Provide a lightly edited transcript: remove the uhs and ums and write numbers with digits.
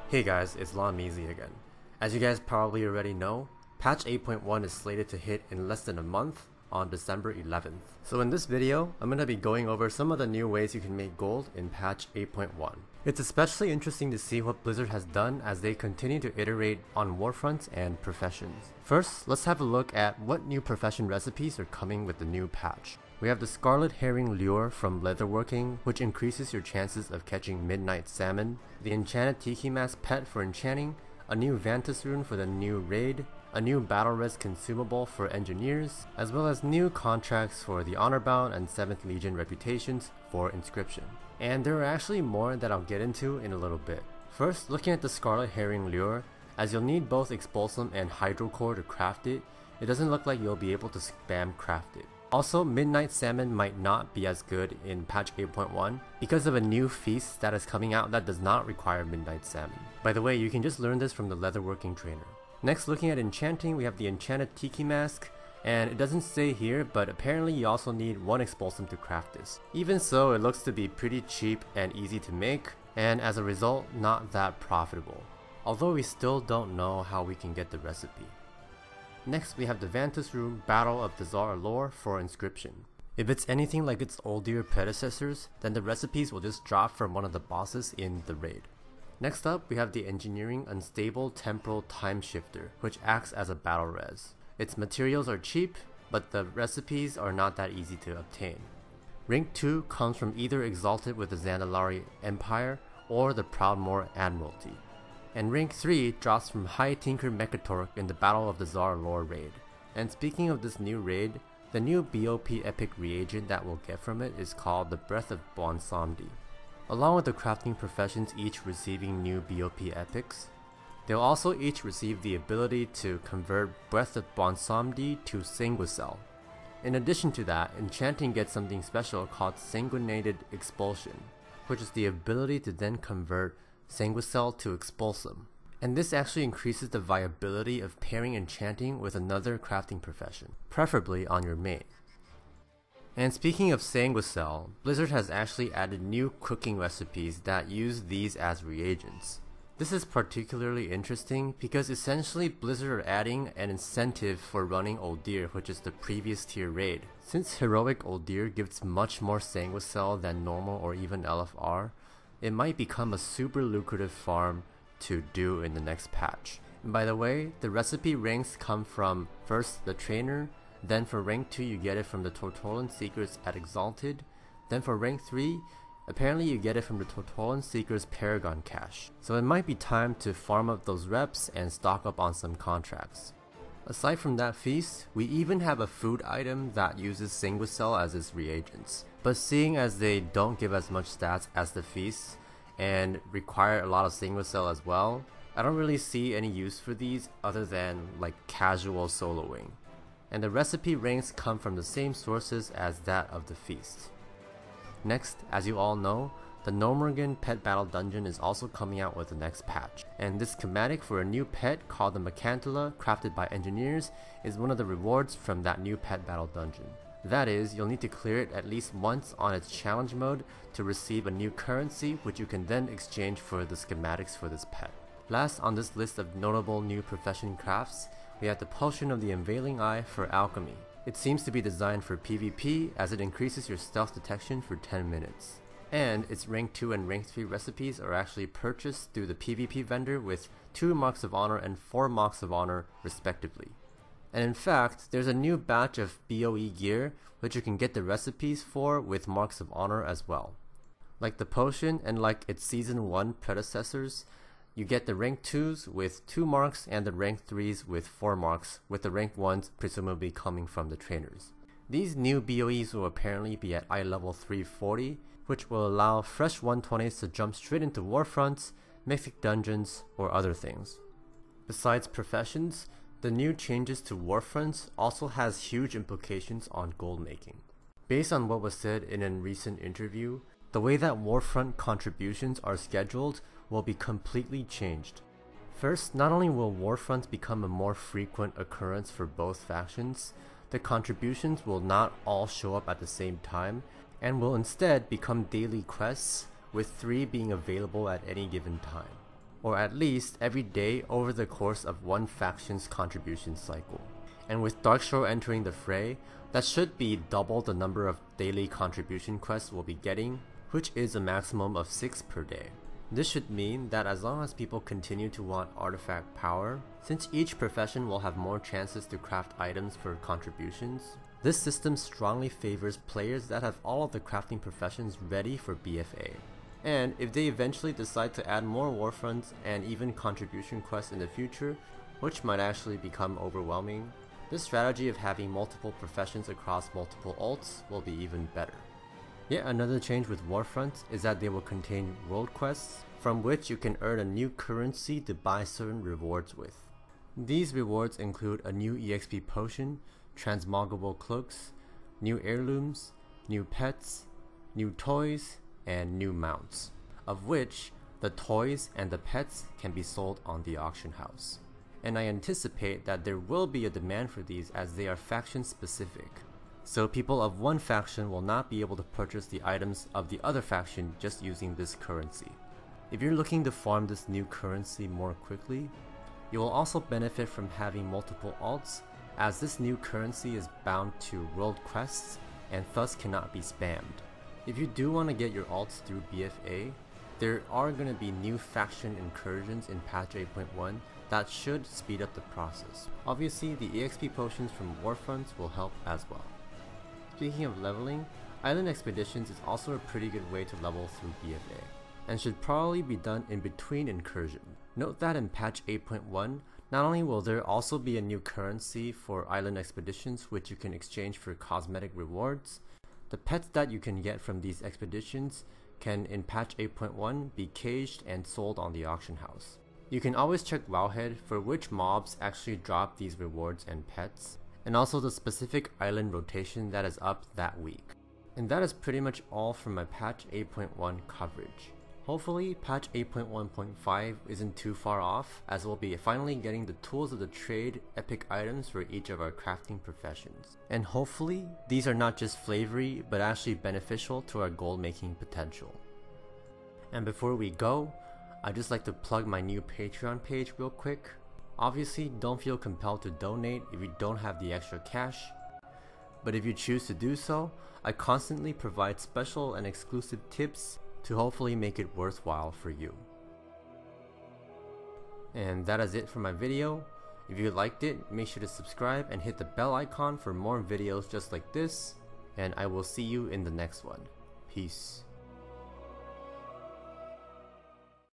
Hey guys, it's Lon Measley again. As you guys probably already know, patch 8.1 is slated to hit in less than a month on December 11th. So in this video, I'm going to be going over some of the new ways you can make gold in patch 8.1. It's especially interesting to see what Blizzard has done as they continue to iterate on Warfront and professions. First, let's have a look at what new profession recipes are coming with the new patch. We have the Scarlet Herring lure from leatherworking, which increases your chances of catching midnight salmon, the Enchanted Tiki Mask pet for enchanting, a new Vantis rune for the new raid, a new battle res consumable for engineers, as well as new contracts for the Honorbound and 7th Legion reputations for inscription. And there are actually more that I'll get into in a little bit. First, looking at the Scarlet Herring lure, as you'll need both Expulsum and Hydrocore to craft it, it doesn't look like you'll be able to spam craft it. Also, Midnight Salmon might not be as good in patch 8.1 because of a new feast that is coming out that does not require Midnight Salmon. By the way, you can just learn this from the leatherworking trainer. Next, looking at Enchanting, we have the Enchanted Tiki Mask, and it doesn't say here, but apparently you also need one Expulsum to craft this. Even so, it looks to be pretty cheap and easy to make, and as a result, not that profitable. Although we still don't know how we can get the recipe. Next, we have the Vantis rune Battle of the Tsar lore for inscription. If it's anything like its older predecessors, then the recipes will just drop from one of the bosses in the raid. Next up, we have the Engineering Unstable Temporal Time Shifter, which acts as a battle res. Its materials are cheap, but the recipes are not that easy to obtain. Rank 2 comes from either Exalted with the Zandalari Empire or the Proudmoore Admiralty. And rank 3 drops from High Tinker Mechatork in the Battle of the Tsar lore raid. And speaking of this new raid, the new BOP epic reagent that we'll get from it is called the Breath of Bonsamdi. Along with the crafting professions each receiving new BOP epics, they'll also each receive the ability to convert Breath of Bonsamdi to Sanguicell. In addition to that, Enchanting gets something special called Sanguinated Expulsion, which is the ability to then convert Sanguicell to Expulsum, and this actually increases the viability of pairing Enchanting with another crafting profession, preferably on your main. And speaking of Sanguicell, Blizzard has actually added new cooking recipes that use these as reagents. This is particularly interesting because essentially Blizzard are adding an incentive for running Uldir, which is the previous tier raid. Since Heroic Uldir gives much more Sanguicell than normal or even LFR, it might become a super lucrative farm to do in the next patch. And by the way, the recipe ranks come from first the trainer, then for rank 2 you get it from the Tortolan Seekers at Exalted, then for rank 3, apparently you get it from the Tortolan Seekers Paragon cache. So it might be time to farm up those reps and stock up on some contracts. Aside from that feast, we even have a food item that uses Sanguicell as its reagents. But seeing as they don't give as much stats as the feast and require a lot of Sanguicell as well, I don't really see any use for these other than like casual soloing. And the recipe ranks come from the same sources as that of the feast. Next, as you all know, the Gnomeregan pet battle dungeon is also coming out with the next patch, and this schematic for a new pet called the Macantula, crafted by engineers, is one of the rewards from that new pet battle dungeon. That is, you'll need to clear it at least once on its challenge mode to receive a new currency, which you can then exchange for the schematics for this pet. Last on this list of notable new profession crafts, we have the Potion of the Unveiling Eye for alchemy. It seems to be designed for PvP as it increases your stealth detection for 10 minutes. And its rank 2 and rank 3 recipes are actually purchased through the PvP vendor with 2 marks of honor and 4 marks of honor respectively. And in fact, there's a new batch of BOE gear which you can get the recipes for with marks of honor as well. Like the potion and like its season 1 predecessors, you get the rank 2s with 2 marks and the rank 3s with 4 marks, with the rank 1s presumably coming from the trainers. These new BOEs will apparently be at eye level 340, which will allow fresh 120s to jump straight into Warfronts, mythic dungeons, or other things. Besides professions, the new changes to Warfronts also has huge implications on gold making. Based on what was said in a recent interview, the way that Warfront contributions are scheduled will be completely changed. First, not only will Warfronts become a more frequent occurrence for both factions, the contributions will not all show up at the same time, and will instead become daily quests, with 3 being available at any given time. or at least every day over the course of one faction's contribution cycle. And with Darkshore entering the fray, that should be double the number of daily contribution quests we'll be getting, which is a maximum of 6 per day. This should mean that as long as people continue to want artifact power, since each profession will have more chances to craft items for contributions, this system strongly favors players that have all of the crafting professions ready for BFA. And if they eventually decide to add more Warfronts and even contribution quests in the future, which might actually become overwhelming, this strategy of having multiple professions across multiple ults will be even better. Yet another change with Warfront is that they will contain world quests, from which you can earn a new currency to buy certain rewards with. These rewards include a new EXP potion, transmoggable cloaks, new heirlooms, new pets, new toys, and new mounts, of which the toys and the pets can be sold on the auction house. And I anticipate that there will be a demand for these as they are faction specific. So people of one faction will not be able to purchase the items of the other faction just using this currency. If you're looking to farm this new currency more quickly, you will also benefit from having multiple alts, as this new currency is bound to world quests and thus cannot be spammed. If you do want to get your alts through BFA, there are going to be new faction incursions in patch 8.1 that should speed up the process. Obviously, the EXP potions from Warfronts will help as well. Speaking of leveling, Island Expeditions is also a pretty good way to level through BFA, and should probably be done in between incursions. Note that in patch 8.1, not only will there also be a new currency for Island Expeditions which you can exchange for cosmetic rewards, the pets that you can get from these expeditions can in patch 8.1 be caged and sold on the auction house. You can always check Wowhead for which mobs actually drop these rewards and pets, and also the specific island rotation that is up that week. And that is pretty much all for my patch 8.1 coverage. Hopefully patch 8.1.5 isn't too far off, as we'll be finally getting the tools of the trade epic items for each of our crafting professions. And hopefully these are not just flavory but actually beneficial to our gold making potential. And before we go, I'd just like to plug my new Patreon page real quick. Obviously don't feel compelled to donate if you don't have the extra cash, but if you choose to do so, I constantly provide special and exclusive tips to hopefully make it worthwhile for you. And that is it for my video. If you liked it, make sure to subscribe and hit the bell icon for more videos just like this, and I will see you in the next one. Peace.